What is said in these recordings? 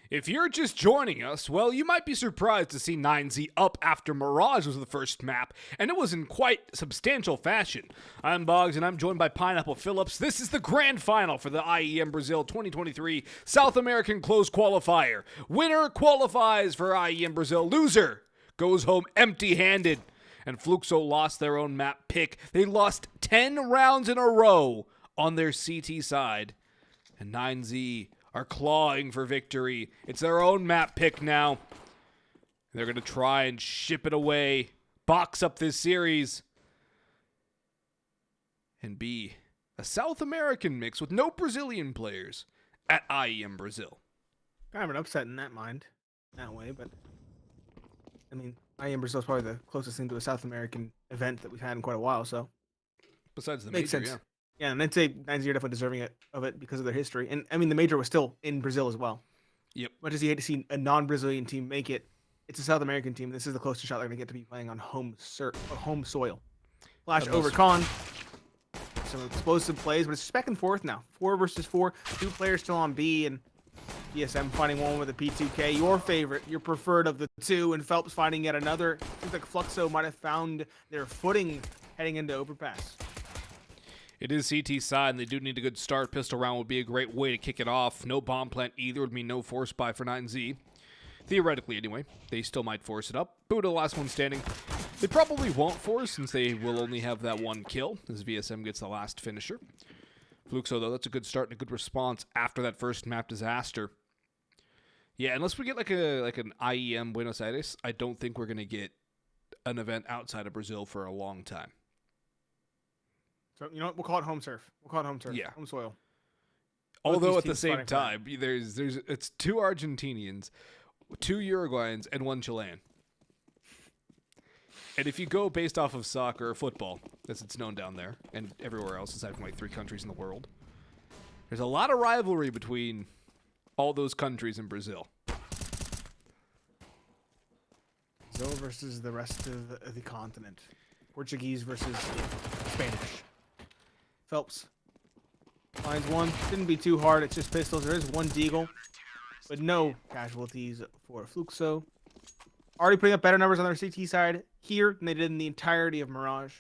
If you're just joining us, well, you might be surprised to see 9Z up after Mirage was the first map, and it was in quite substantial fashion. I'm Boggs, and I'm joined by Pineapple Phillips. This is the grand final for the IEM Brazil 2023 South American Close Qualifier. Winner qualifies for IEM Brazil. Loser goes home empty-handed. And Fluxo lost their own map pick. They lost 10 rounds in a row on their CT side. And 9Z are clawing for victory. It's their own map pick now. They're going to try and ship it away, box up this series, and be a South American mix with no Brazilian players at IEM Brazil. Kind of an upset in that way, but I mean, IEM Brazil is probably the closest thing to a South American event that we've had in quite a while, so Besides the makes major, sense. yeah. Yeah, and I'd say 9-0 definitely deserving of it because of their history. And I mean, the major was still in Brazil as well. Yep. Much as you hate to see a non-Brazilian team make it, it's a South American team. This is the closest shot they're going to get to be playing on home soil. Flash over Con. Some explosive plays, but it's just back and forth now. 4 versus 4. 2 players still on B, and DSM finding one with a P2K. Your favorite, your preferred of the 2, and Phelps finding yet another. Seems like Fluxo might have found their footing heading into Overpass. It is CT side, and they do need a good start. Pistol round would be a great way to kick it off. No bomb plant either would mean no force buy for 9Z. Theoretically, anyway. They still might force it up. Buda, last one standing. They probably won't force, since they will only have that one kill, as VSM gets the last finisher. Fluxo, though, that's a good start and a good response after that first map disaster. Yeah, unless we get like an IEM Buenos Aires, I don't think we're going to get an event outside of Brazil for a long time. So, you know what? We'll call it home turf. Yeah. Home soil. Although at the same time, it's 2 Argentinians, 2 Uruguayans, and 1 Chilean. And if you go based off of soccer or football, as it's known down there, and everywhere else aside from like 3 countries in the world, there's a lot of rivalry between all those countries in Brazil. Brazil versus the rest of the continent. Portuguese versus Spanish. Phelps finds one. Shouldn't be too hard. It's just pistols. There is 1 deagle, but no casualties for Fluxo. Already putting up better numbers on their CT side here than they did in the entirety of Mirage.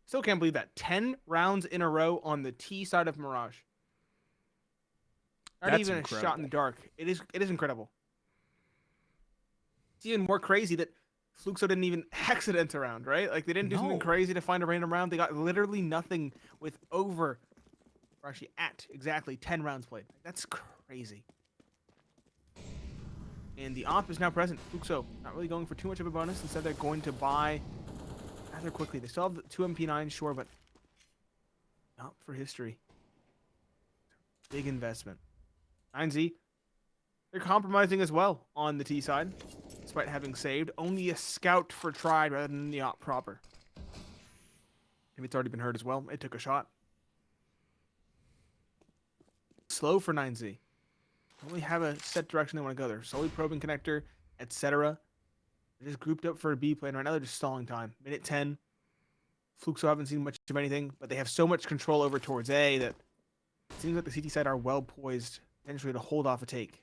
Still can't believe that. 10 rounds in a row on the T side of Mirage. Not That's even incredible. a shot in the dark. It is incredible. It's even more crazy that Fluxo didn't even accident a round, right? Like, they didn't do something crazy to find a random round. They got literally nothing with or actually at exactly 10 rounds played. That's crazy. And the op is now present. Fluxo not really going for too much of a bonus. Instead, they're going to buy rather quickly. They still have the 2 MP9s, sure, but not for history. Big investment. 9Z, they're compromising as well on the T side, despite having saved. Only a scout for tried rather than the op proper. Maybe it's already been heard as well. It took a shot. Slow for 9Z. They only have a set direction they want to go. They're slowly probing connector, etc. They're just grouped up for a B plane. Right now they're just stalling time. Minute 10. Fluxo haven't seen much of anything, but they have so much control over towards A that it seems like the CT side are well poised, potentially to hold off a take.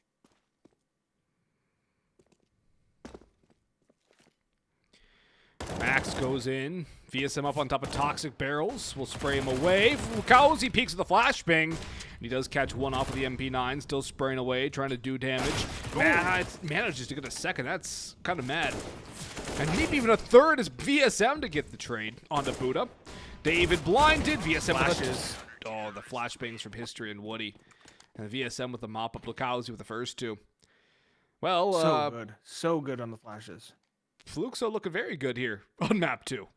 Max goes in. VSM up on top of Toxic Barrels. Will spray him away. Fukauzi peeks at the flashbang. And he does catch one off of the MP9. Still spraying away, trying to do damage. Manages to get a second. That's kind of mad. And maybe even a third is VSM to get the trade onto Buda. David blinded. VSM Flashes. the flashbangs from History and Woody. And VSM with the mop up. Fukauzi with the first 2. Well, so good. So good on the flashes. Fluxo looking very good here on map 2.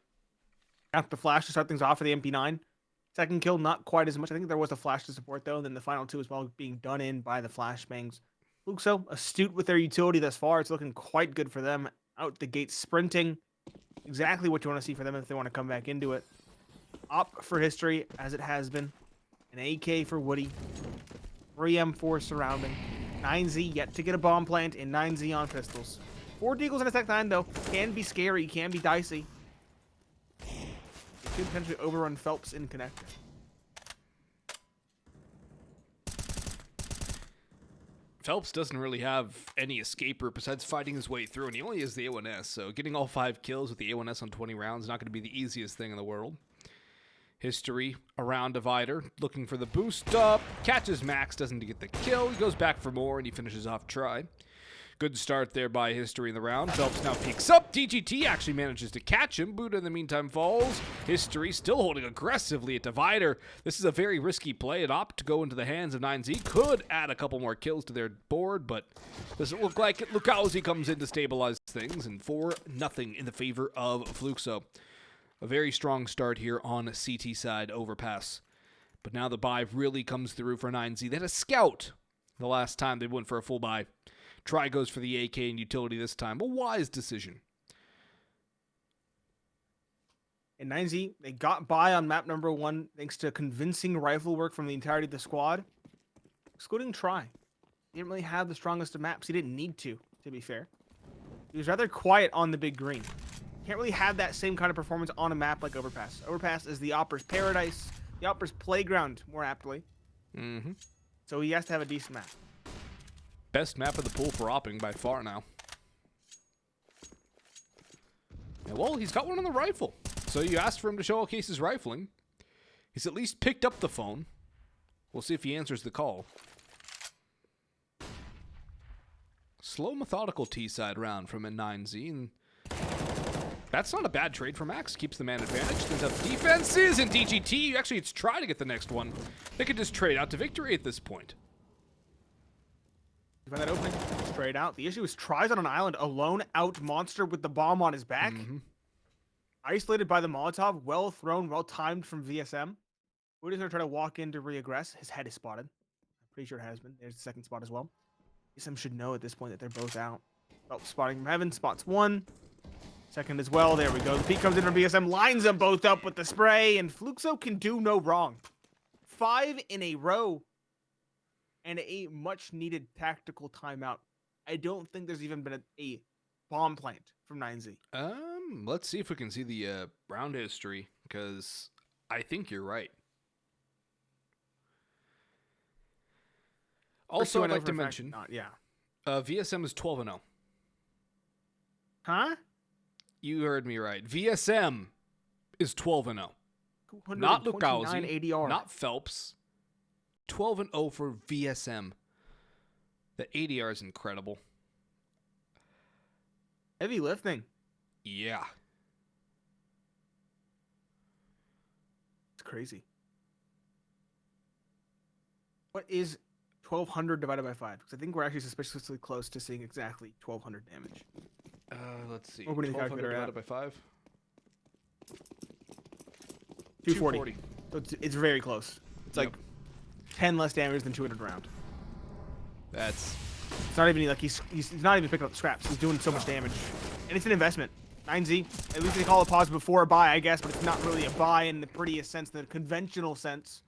Got the flash to start things off for the MP9. Second kill, not quite as much. I think there was a flash to support, though. And then the final 2 as well being done in by the flashbangs. Fluxo, astute with their utility thus far. It's looking quite good for them. Out the gate sprinting. Exactly what you want to see for them if they want to come back into it. Op for History, as it has been. An AK for Woody. 3 M4 surrounding. 9Z yet to get a bomb plant, and 9Z on pistols. 4 deagles in a Tech 9, though. Can be scary, can be dicey. It could potentially overrun Phelps in connector. felps doesn't really have any escape route besides fighting his way through, and he only has the A1S, so getting all 5 kills with the A1S on 20 rounds is not going to be the easiest thing in the world. History around Divider, looking for the boost up, catches Max, doesn't get the kill, he goes back for more, and he finishes off try. Good start there by History in the round. Felps now peeks up. DGT actually manages to catch him. Buda in the meantime falls. History still holding aggressively at Divider. This is a very risky play. It opt to go into the hands of 9Z. Could add a couple more kills to their board, but doesn't look like it. Lukowski comes in to stabilize things, and 4-0 in the favor of Fluxo. A very strong start here on CT side Overpass. But now the buy really comes through for 9Z. They had a scout the last time they went for a full buy. Try goes for the AK and utility this time. A wise decision. And 9Z, they got by on map number 1 thanks to convincing rifle work from the entirety of the squad. Excluding Try. He didn't really have the strongest of maps. He didn't need to be fair. He was rather quiet on the big green. Can't really have that same kind of performance on a map like Overpass. Overpass is the Opper's paradise, the Opper's playground, more aptly. So he has to have a decent map. Best map of the pool for opping by far now. Yeah, well, he's got one on the rifle. So you asked for him to showcase his rifling. He's at least picked up the phone. We'll see if he answers the call. Slow, methodical T-side round from a 9Z. And that's not a bad trade for Max. Keeps the man advantage. Turns out the defenses and DGT. Actually, it's try to get the next one. They could just trade out to victory at this point. Find that opening straight out. The issue is Tries on an island alone, out monster with the bomb on his back. Isolated by the Molotov, well thrown, well timed from VSM. Buda's gonna try to walk in to reaggress. His head is spotted. I'm pretty sure it has been. There's the second spot as well. VSM should know at this point that they're both out. Oh, spotting from heaven, spots 1. Second as well. There we go. The peek comes in from VSM, lines them both up with the spray, and Fluxo can do no wrong. 5 in a row. And a much-needed tactical timeout. I don't think there's even been a bomb plant from 9Z. Let's see if we can see the round history, because I think you're right. Also, I'd like to mention, VSM is 12-0. Huh? You heard me right. VSM is 12-0. Not Lukowski, not Felps. 12-0 for VSM. The ADR is incredible. Heavy lifting. Yeah. It's crazy. What is 1,200 divided by 5? Because I think we're actually suspiciously close to seeing exactly 1,200 damage. Let's see. Opening the 1,200 calculator divided out. by 5? 240. So it's very close. It's like 10 less damage than 200 round. That's... It's not even like he's not even picking up the scraps. He's doing so much damage. And it's an investment. 9Z, at least they call it pause before a buy, I guess, but it's not really a buy in the prettiest sense, the conventional sense.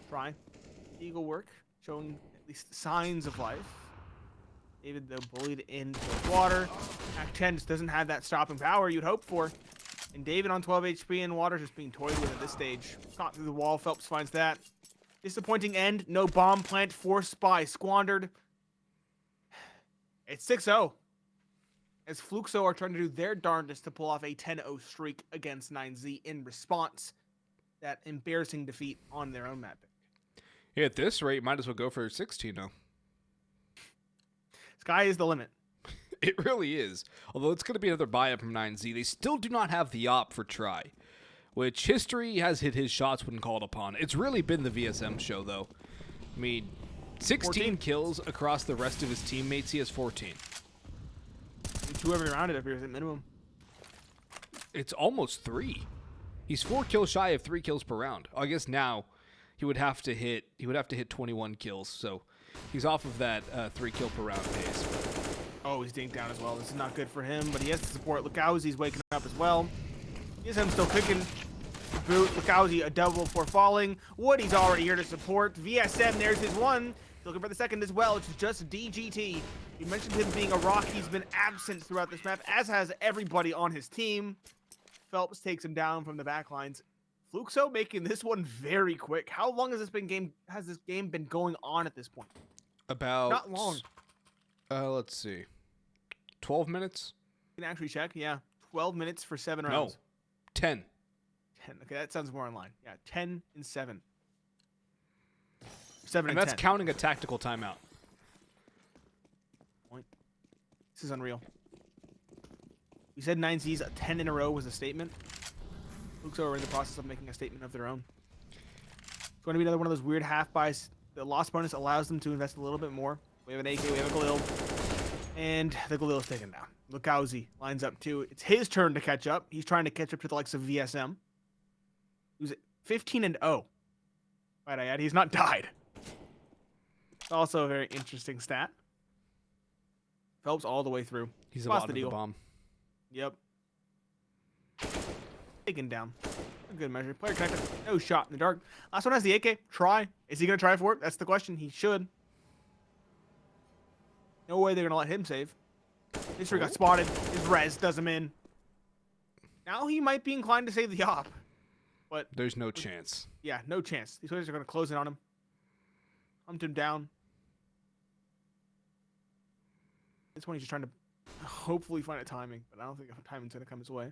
Try. Eagle work, showing at least signs of life. David, though, bullied into the water. Act 10 just doesn't have that stopping power you'd hope for. And David on 12 HP and water just being toyed with at this stage. Caught through the wall, Felps finds that. Disappointing end, no bomb plant, forced spy squandered. It's 6-0. As Fluxo are trying to do their darndest to pull off a 10-0 streak against 9Z in response. That embarrassing defeat on their own map. Yeah, at this rate, might as well go for 16-0. Sky is the limit. It really is. Although it's going to be another buy-up from 9Z, they still do not have the op for try, which history has hit his shots when called upon. It's really been the VSM show, though. I mean, 16 14 kills across the rest of his teammates. He has 14. 2 every round, it appears, at minimum. It's almost 3. He's 4 kills shy of 3 kills per round. I guess now he would have to hit 21 kills, so he's off of that 3 kill per round pace. Oh, he's dinked down as well. This is not good for him, but he has to support. Lukowski's waking up as well. VSM still cooking. Boot. Lukowski a double before falling. Woody's already here to support. VSM, there's his one. Looking for the second as well. It's just DGT. You mentioned him being a rock. He's been absent throughout this map, as has everybody on his team. Felps takes him down from the back lines. Fluxo making this one very quick. How long has this game been going on at this point? About Not long. Let's see, 12 minutes. You can actually check. Yeah, 12 minutes for 7 No, rounds. 10. 10. Okay, that sounds more in line. Yeah, 10 and 7. 7 And and that's 10. counting a tactical timeout. This is unreal. We said 9Z's 10 in a row was a statement. Fluxo are in the process of making a statement of their own. It's going to be another one of those weird half buys. The loss bonus allows them to invest a little bit more. We have an AK, we have a Galil. And the Galil is taken down. Lukowski lines up too. It's his turn to catch up. He's trying to catch up to the likes of VSM. Who's 15 and 0. Might I add, he's not died. It's also a very interesting stat. Felps all the way through. He's Spots about to the the deal. bomb. Yep. Taken down. A good measure. Player connected. No shot in the dark. Last one has the AK. Try. Is he going to try for it? That's the question. He should. No way they're going to let him save. History got spotted. His res does him in. Now he might be inclined to save the op. But There's no chance. yeah, no chance. These players are going to close in on him. Hunt him down. This one he's just trying to hopefully find a timing, but I don't think a timing's going to come his way.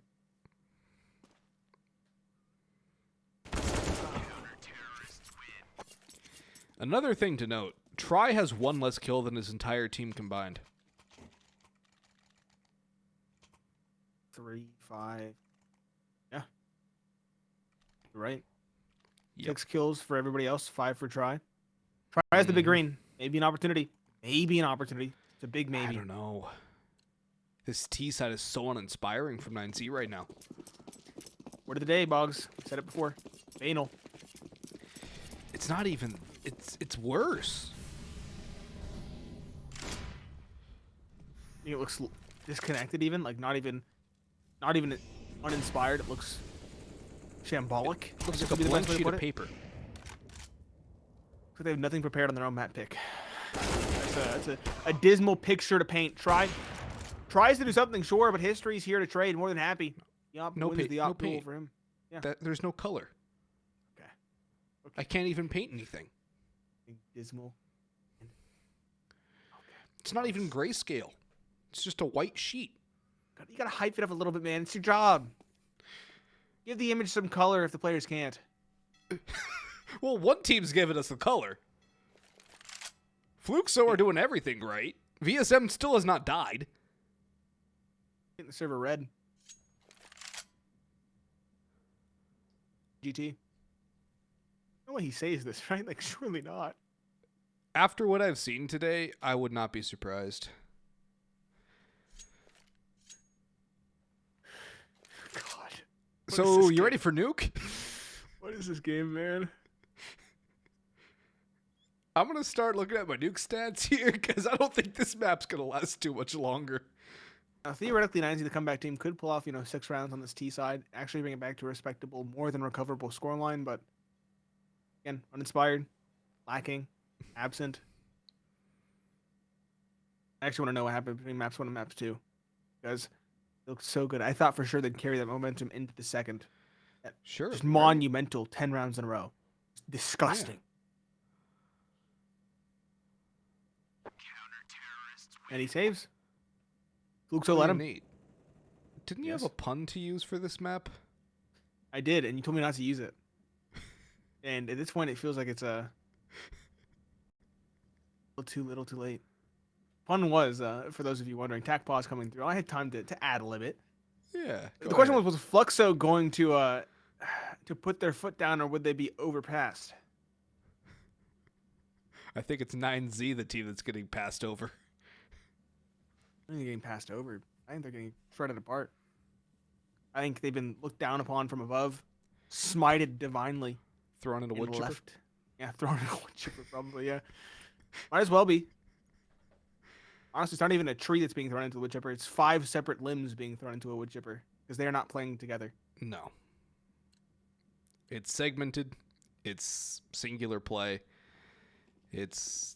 Another thing to note, Try has 1 less kill than his entire team combined. 3, 5. Yeah. You're right. Yep. 6 kills for everybody else, 5 for Try. Try has the big green. Maybe an opportunity. Maybe an opportunity. It's a big maybe. I don't know. This T side is so uninspiring from 9Z right now. Word of the day, Boggs. I said it before. Banal. It's not even. It's worse. It looks disconnected even. Like not even uninspired. It looks shambolic. Looks This like would be a the blank best way to sheet put of it. paper. So they have nothing prepared on their own map pick. That's a dismal picture to paint. Tries to do something, sure, but history's here to trade. More than happy. The op wins the op duel for him. Yeah. There's no color. Okay. I can't even paint anything. Dismal. It's not even grayscale. It's just a white sheet. You gotta hype it up a little bit, man. It's your job. Give the image some color if the players can't. Well, one team's giving us the color. Fluxo are doing everything right. VSM still has not died. Getting the server red. GT. No way he says this, right? Like, surely not. After what I've seen today, I would not be surprised. God. So, you ready for nuke? What is this game, man? I'm going to start looking at my nuke stats here because I don't think this map's going to last too much longer. Theoretically, 9Z, the comeback team, could pull off, 6 rounds on this T side, actually bring it back to a respectable, more than recoverable scoreline, but again, uninspired, lacking, absent. I actually want to know what happened between maps 1 and maps 2 because it looked so good. I thought for sure they'd carry that momentum into the second. Sure. Just monumental 10 rounds in a row. It's disgusting. Yeah. And he saves. Fluxo let him. Neat. Didn't you Yes. have a pun to use for this map? I did, and you told me not to use it. And at this point, it feels like it's a little too late. Fun was, for those of you wondering, tac pause coming through. I had time to ad lib it. Yeah. The question was Fluxo going to put their foot down, or would they be overpassed? I think it's 9Z, the team that's getting passed over. I think they're getting passed over. I think they're getting shredded apart. I think they've been looked down upon from above, smited divinely. Thrown in a and wood chipper. left. Yeah, thrown in a wood chipper, probably, yeah. Might as well be. Honestly, it's not even a tree that's being thrown into a wood chipper. It's 5 separate limbs being thrown into a wood chipper because they are not playing together. No. It's segmented. It's singular play. It's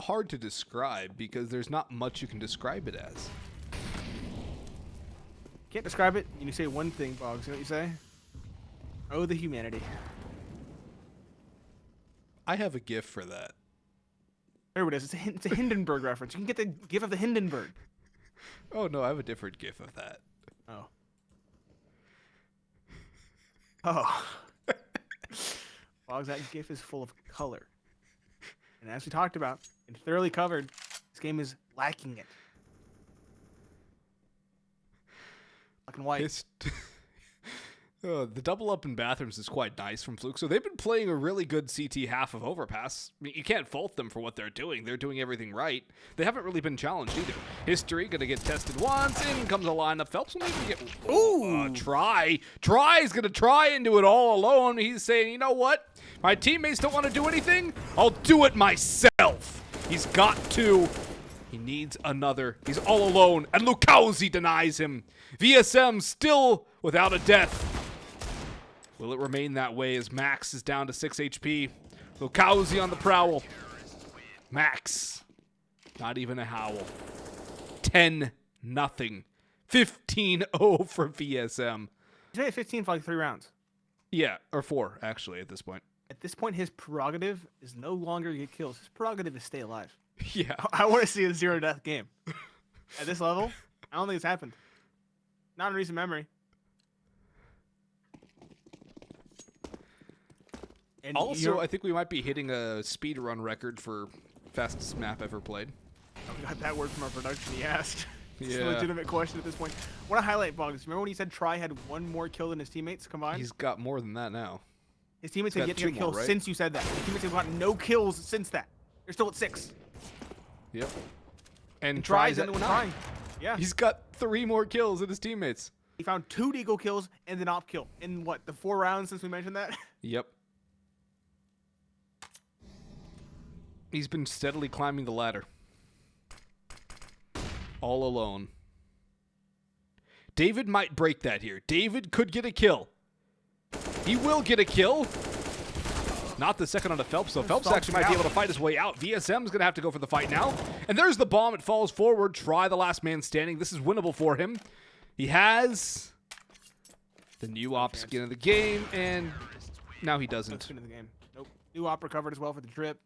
hard to describe because there's not much you can describe it as. Can't describe it. You say one thing, Boggs. You know what you say? Oh, the humanity. I have a gift for that. There it is. It's a Hindenburg reference. You can get the gif of the Hindenburg. Oh, no, I have a different gif of that. Oh. Oh. Well, that gif is full of color. And as we talked about, and thoroughly covered, this game is lacking it. Black and white. The double up in bathrooms is quite nice from Fluxo. They've been playing a really good CT half of Overpass. I mean, you can't fault them for what they're doing. They're doing everything right. They haven't really been challenged either. History going to get tested once. In comes a lineup. Felps will maybe get... Ooh! Try. Try's going to try and do it all alone. He's saying, you know what? My teammates don't want to do anything. I'll do it myself. He's got to. He needs another. He's all alone. And Lukowski denies him. VSM still without a death. Will it remain that way as Max is down to 6 HP? Lukowski on the prowl. Max. Not even a howl. 10-0. 15-0 for VSM. He's made 15 for like 3 rounds. Yeah, or 4, actually, at this point. At this point, his prerogative is no longer to get kills. His prerogative is stay alive. Yeah. I want to see a 0-death game. At this level, I don't think it's happened. Not in recent memory. And also, I think we might be hitting a speedrun record for fastest map ever played. We got that word from our production he asked. It's Yeah. a legitimate question at this point. I want to highlight Boggs. Remember when he said Try had 1 more kill than his teammates combined? He's got more than that now. His teammates He's have got yet to 2 get a kill more, right? since you said that. His teammates have gotten no kills since that. They're still at 6. Yep. And Tries at and 9. 9. Yeah. He's got 3 more kills than his teammates. He found 2 deagle kills and an op kill in what, the 4 rounds since we mentioned that? Yep. He's been steadily climbing the ladder. All alone. David might break that here. David could get a kill. He will get a kill. Not the second on the Felps, so Felps actually might be able to fight his way out. VSM's going to have to go for the fight now. And there's the bomb. It falls forward. Try the last man standing. This is winnable for him. He has the new op skin of the game, and now he doesn't. Skin of the game. Nope. New op recovered as well for the drip.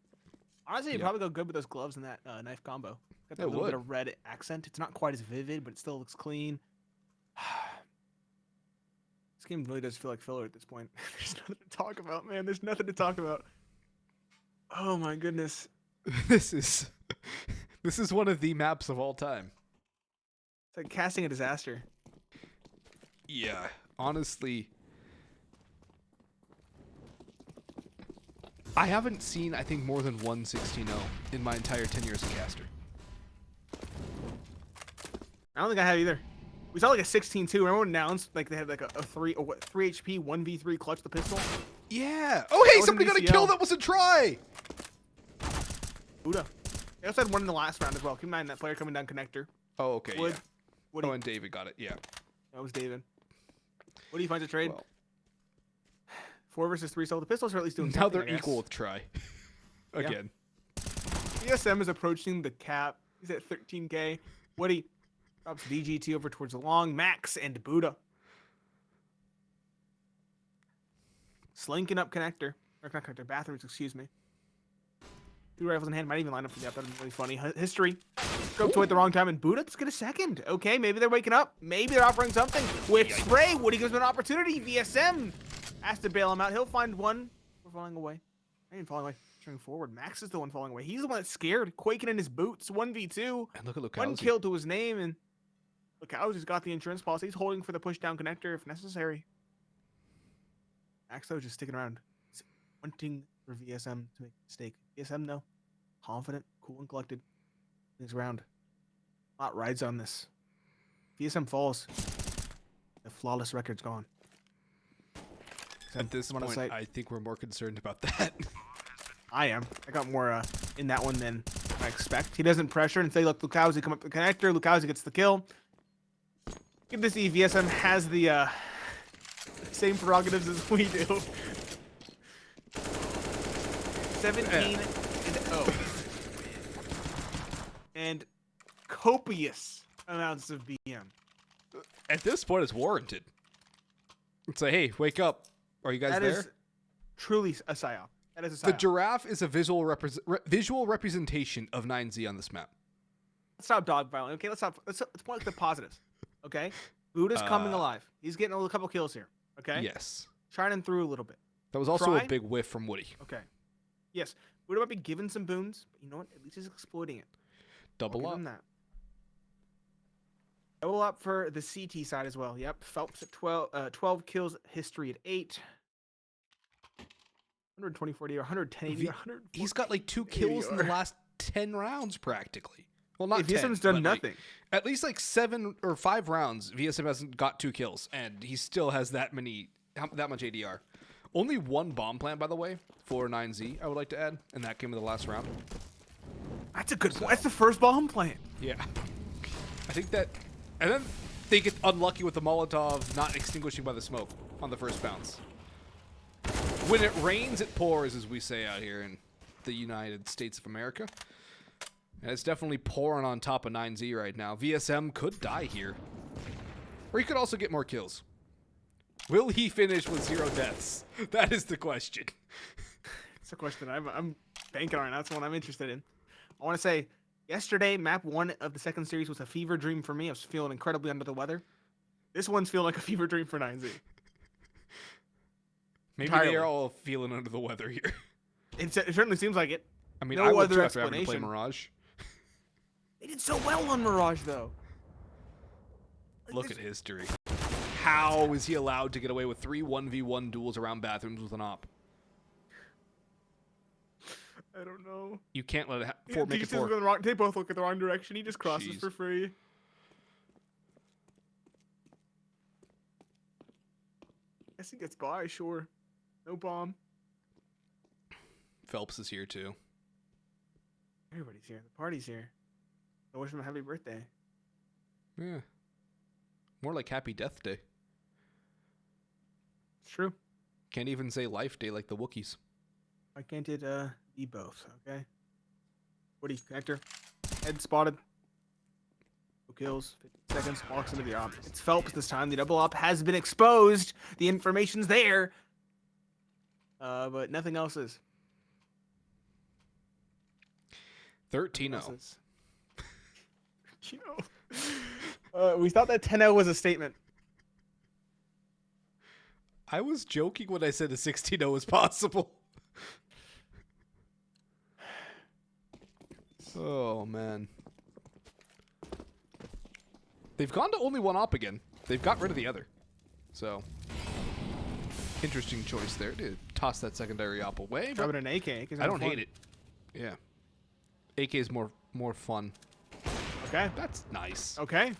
Honestly, it'd probably go good with those gloves and that knife combo. Got that little bit of red accent. It's not quite as vivid, but it still looks clean. This game really does feel like filler at this point. There's nothing to talk about, man. There's nothing to talk about. Oh my goodness. This is one of the maps of all time. It's like casting a disaster. Yeah, honestly. I haven't seen, I think, more than 116-0 in my entire 10 years of caster. I don't think I have either. We saw like a 16-2. Remember when announced like they had like a 3 HP 1v3 clutch the pistol? Yeah. Oh, hey, somebody got a kill that was a try. Buda. They also had one in the last round as well. Keep in mind that player coming down connector. Oh, okay. Wood. Yeah. Woody. Oh, and David got it. Yeah. That was David. What do you find a trade? Well, 4 versus 3. So the pistols are at least doing now something, they're equal with try. Again. CSM is approaching the cap. He's at 13K. Woody drops DGT over towards the long. Max and Buda. Slinking up connector. Or not connector, bathrooms, excuse me. 2 rifles in hand. Might even line up for the up. That'd be really funny. History. Scoped away at the wrong time, and Buda, let's get a second. Okay, maybe they're waking up. Maybe they're offering something. With spray, Woody gives him an opportunity. VSM has to bail him out. He'll find one. We're falling away. I ain't falling away. Turning forward. Max is the one falling away. He's the one that's scared, quaking in his boots. 1v2. And look at Lukowski. 1 kill to his name, and Lukowski's got the insurance policy. He's holding for the push down connector if necessary. Max, though, just sticking around. He's wanting for VSM to make a mistake. VSM, though, confident, cool, and collected. Things around. A lot rides on this. VSM falls. The flawless record's gone. At this point, I think we're more concerned about that. I am. I got more in that one than I expect. He doesn't pressure and say, look, Lukowski come up the connector. Lukowski gets the kill. Good to see VSM has the same prerogatives as we do. 17-0. And copious amounts of BM. At this point, it's warranted. It's like, hey, wake up. Are you guys there? That is truly a psyop. That is a The psyop. giraffe is a visual representation of 9Z on this map. Let's stop dogpiling. Okay, let's point at the positives. Okay, Buda's coming alive. He's getting a couple kills here. Okay. Yes. Shining through a little bit. That was also a big whiff from Woody. Okay. Yes, Buda might be given some boons, but you know what? At least he's exploiting it. Double up. Give him that. Double up for the CT side as well. Yep, Felps at 12 kills, history at 8. 124 to 110 100. He's got like 2 kills in the last 10 rounds practically. Well, not 10. VSM's done but, nothing. Like, at least like 7 or 5 rounds, VSM hasn't got 2 kills, and he still has that much ADR. Only 1 bomb plant, by the way, for 9Z, I would like to add, and that came in the last round. That's a good point. That's the first bomb plant. Yeah. I think that... And then they get unlucky with the Molotov not extinguishing by the smoke on the first bounce. When it rains, it pours, as we say out here in the United States of America. And it's definitely pouring on top of 9Z right now. VSM could die here. Or he could also get more kills. Will he finish with 0 deaths? That is the question. It's a question I'm banking on. That's the one I'm interested in. I want to say, yesterday, map 1 of the second series was a fever dream for me. I was feeling incredibly under the weather. This one's feeling like a fever dream for 9Z. Maybe Entirely. they are all feeling under the weather here. It certainly seems like it. I mean, No I would other too after having to play explanation. Mirage. They did so well on Mirage, though. Like, Look at history. How is he allowed to get away with 3 1v1 duels around bathrooms with an op? I don't know. You can't let it Yeah, make it pieces 4. go in the wrong, they both look at the wrong direction. He just crosses Jeez. for free. Guess he gets by, sure. No bomb. Phelps is here too. Everybody's here. The party's here. I wish him a happy birthday. Yeah. More like Happy Death Day. It's true. Can't even say Life Day like the Wookiees. Why can't it be both? Okay. Woody connector. Head spotted. 2 kills. 50 seconds. Walks into the op. It's Phelps this time. The double op has been exposed. The information's there. But nothing else is. 13-0. You know, we thought that 10-0 was a statement. I was joking when I said a 16-0 was possible. Oh, man. They've gone to only 1 op again. They've got rid of the other. So, interesting choice there to toss that secondary op away. But Driving an AK. I don't hate it. Yeah. AK is more fun. Okay. That's nice. Okay.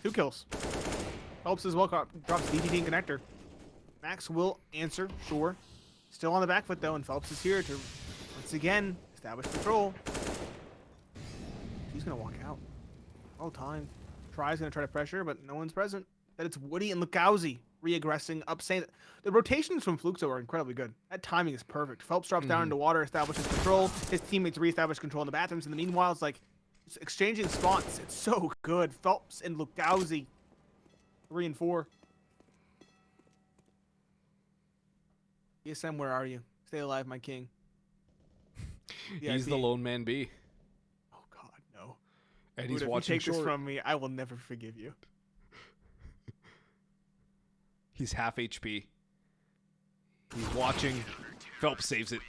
2 kills. Phelps as well drops DTT and connector. Max will answer, sure. Still on the back foot though, and Phelps is here to once again establish control. He's gonna walk out. All time. Try's gonna try to pressure, but no one's present. That it's Woody and Lukowski re-aggressing up, saying that the rotations from Fluxo are incredibly good. That timing is perfect. Phelps drops down into water, establishes control. His teammates re-establish control in the bathrooms. In the meanwhile, it's like it's exchanging spots. It's so good. Phelps and Lukowski, 3 and 4. ESM, where are you? Stay alive, my king. He's the lone man B. Oh God, no. And Dude, he's if watching you take short. this from me, I will never forgive you. He's half HP. He's watching. Phelps saves it.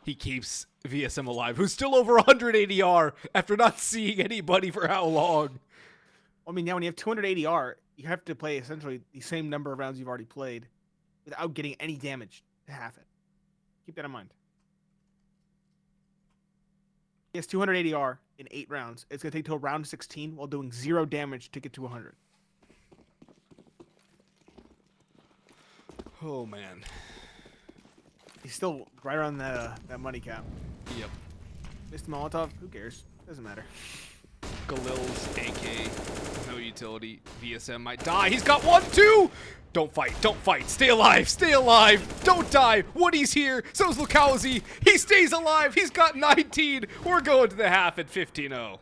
He keeps VSM alive, who's still over 100 ADR after not seeing anybody for how long. I mean, now when you have 200 ADR, you have to play essentially the same number of rounds you've already played without getting any damage to half it. Keep that in mind. He has 200 ADR in 8 rounds. It's going to take till round 16 while doing 0 damage to get to 100. Oh, man. He's still right around that money cap. Yep. Missed Molotov. Who cares? Doesn't matter. Galil's AK, no utility. VSM might die. He's got 1, 2! Don't fight, don't fight. Stay alive, stay alive. Don't die. Woody's here. So's Lukowski. He stays alive. He's got 19. We're going to the half at 15-0.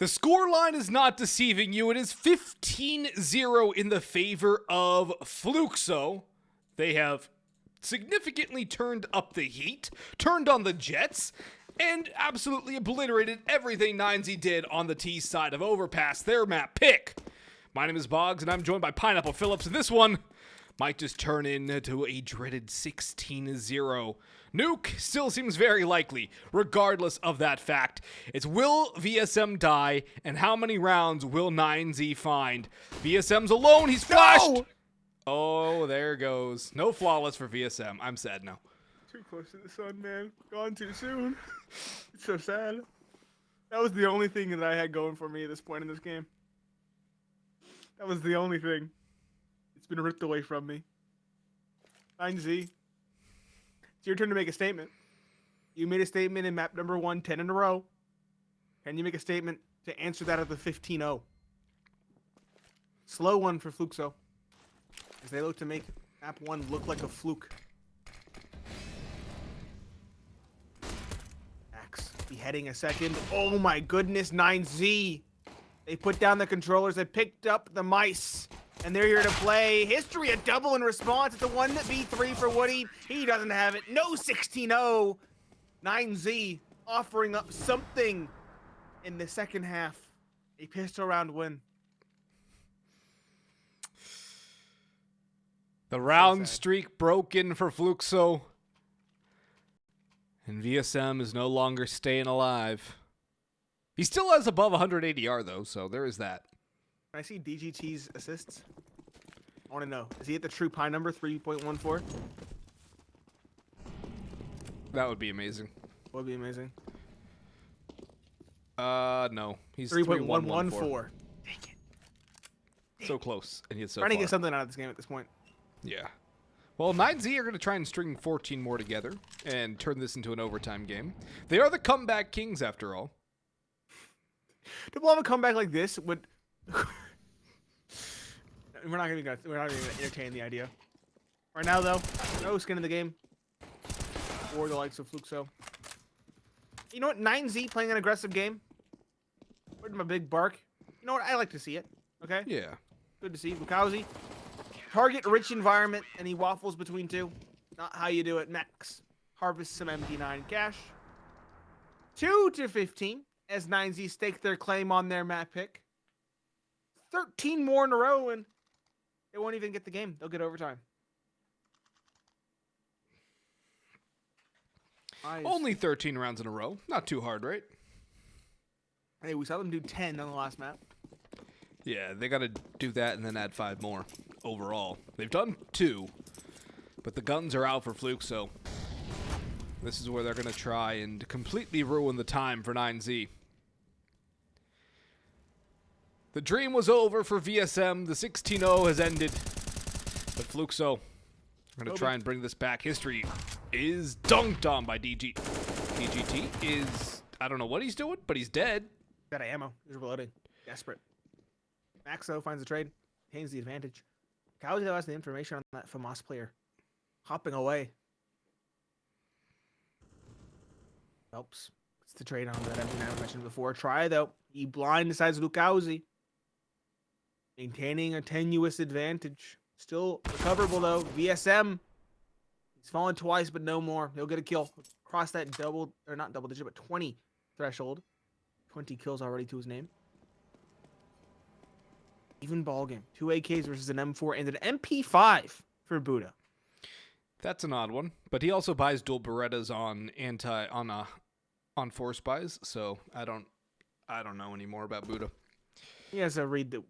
The scoreline is not deceiving you. It is 15-0 in the favor of Fluxo. They have significantly turned up the heat, turned on the jets, and absolutely obliterated everything 9Z did on the T side of Overpass, their map pick. My name is Boggs, and I'm joined by Pineapple Phillips, and this one might just turn into a dreaded 16-0. Nuke still seems very likely, regardless of that fact. It's will VSM die, and how many rounds will 9Z find? VSM's alone, he's flashed! No! Oh, there goes. No flawless for VSM. I'm sad now. Too close to the sun, man. Gone too soon. It's so sad. That was the only thing that I had going for me at this point in this game. That was the only thing. It's been ripped away from me. 9Z. It's your turn to make a statement. You made a statement in map number 1, 10 in a row. Can you make a statement to answer that at the 15-0? Slow one for Fluxo, as they look to make map 1 look like a fluke. Axe beheading a second. Oh my goodness, 9Z. They put down the controllers. They picked up the mice. And they're here to play history, a double in response. It's a 1v3 for Woody. He doesn't have it. No 16-0. 9Z offering up something in the second half. A pistol round win. The round streak broken for Fluxo. And VSM is no longer staying alive. He still has above 100 ADR though, so there is that. Can I see DGT's assists? I want to know. Is he at the true pi number, 3.14? That would be amazing. Would be amazing. No. He's 3.114. Dang it. So close, and yet so Trying far. to get something out of this game at this point. Yeah. Well, 9Z are going to try and string 14 more together and turn this into an overtime game. They are the comeback kings, after all. To pull off a comeback like this would... we're not even gonna entertain the idea. Right now, though, no skin in the game for the likes of Fluxo. You know what? 9Z playing an aggressive game. Where's my big bark? You know what? I like to see it. Okay. Yeah. Good to see Bukowski. Target rich environment, and he waffles between two. Not how you do it. Max harvest some MP9 cash. 2-15 as 9Z stake their claim on their map pick. 13 more in a row, and they won't even get the game. They'll get overtime. Only 13 rounds in a row. Not too hard, right? Hey, we saw them do 10 on the last map. Yeah, they got to do that and then add 5 more overall. They've done 2, but the guns are out for Fluxo. This is where they're going to try and completely ruin the time for 9Z. The dream was over for VSM. The 16-0 has ended. But Fluxo are going to try and bring this back. History is dunked on by DG. DGT is, I don't know what he's doing, but he's dead. Got ammo. He's reloading. Desperate. Max, though, finds the trade. Retains the advantage. Cowsey, though, has the information on that FAMAS player. Hopping away. Helps. It's the trade on that MP9 I mentioned before. Try, though. He blindsides Lukowski. Maintaining a tenuous advantage. Still recoverable, though. VSM. He's fallen twice, but no more. He'll get a kill. Cross that double, or not double digit, but 20 threshold. 20 kills already to his name. Even ball game. 2 AKs versus an M4 and an MP5 for Buda. That's an odd one, but he also buys dual Berettas on force buys, so I don't know anymore about Buda. He has a read that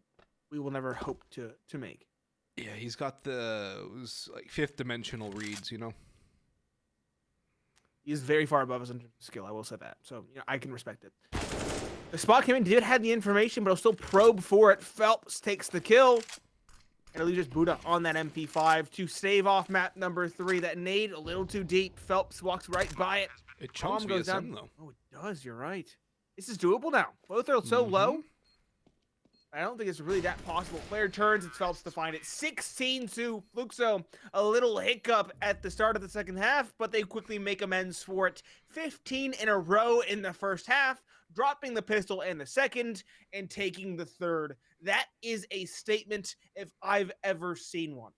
we will never hope to make. Yeah, he's got those like 5th dimensional reads, you know. He is very far above us in skill, I will say that. So, I can respect it. The spot came in, did have the information, but he'll still probe for it. Felps takes the kill. And it'll leave just Buda on that MP5 to save off map number 3. That nade a little too deep. Phelps walks right by it. It chunks goes down, though. Oh, it does. You're right. This is doable now. Both are so low. I don't think it's really that possible. Player turns, it's Phelps to find it. 16-2. Fluxo, a little hiccup at the start of the second half, but they quickly make amends for it. 15 in a row in the first half, dropping the pistol in the second, and taking the third. That is a statement if I've ever seen one.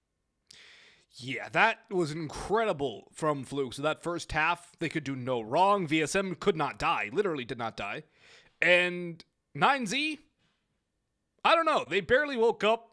Yeah, that was incredible from Fluke. So that first half, they could do no wrong. VSM could not die, literally did not die. And 9Z, I don't know. They barely woke up.